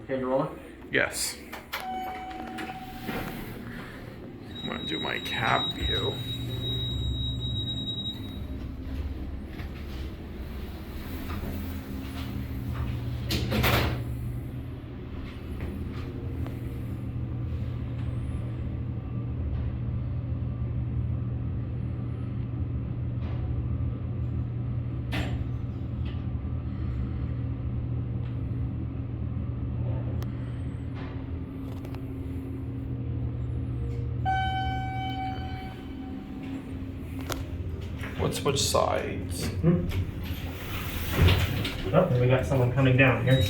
Okay, you rolling? Yes. I'm gonna do my cab view. Let's switch sides. Oh, and we got someone coming down here.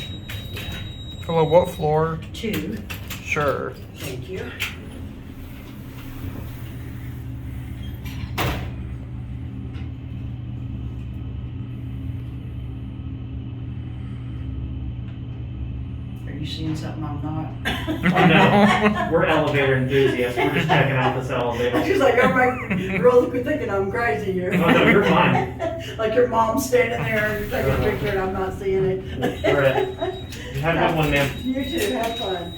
Hello, what floor? 2. Sure. Thank you. Are you seeing something I'm not? Oh no, we're elevator enthusiasts. We're just checking out this elevator. She's like, oh my, girls quit thinking I'm crazy here. Oh no, you're fine. Like your mom's standing there and you're taking a picture and I'm not seeing it. We're at. You have a good one, man. You too, have fun.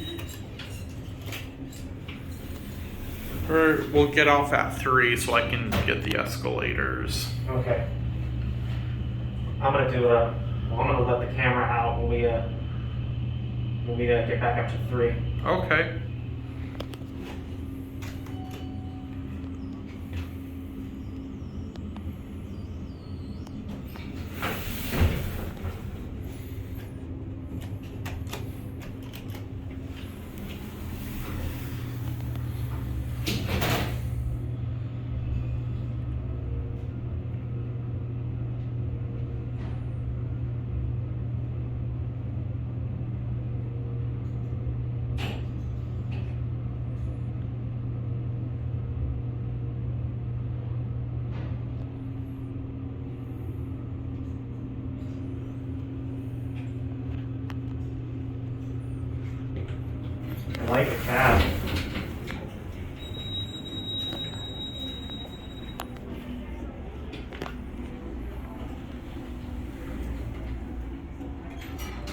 We'll get off at 3 so I can get the escalators. Okay. I'm gonna do I'm gonna let the camera out when we get back up to 3. Okay.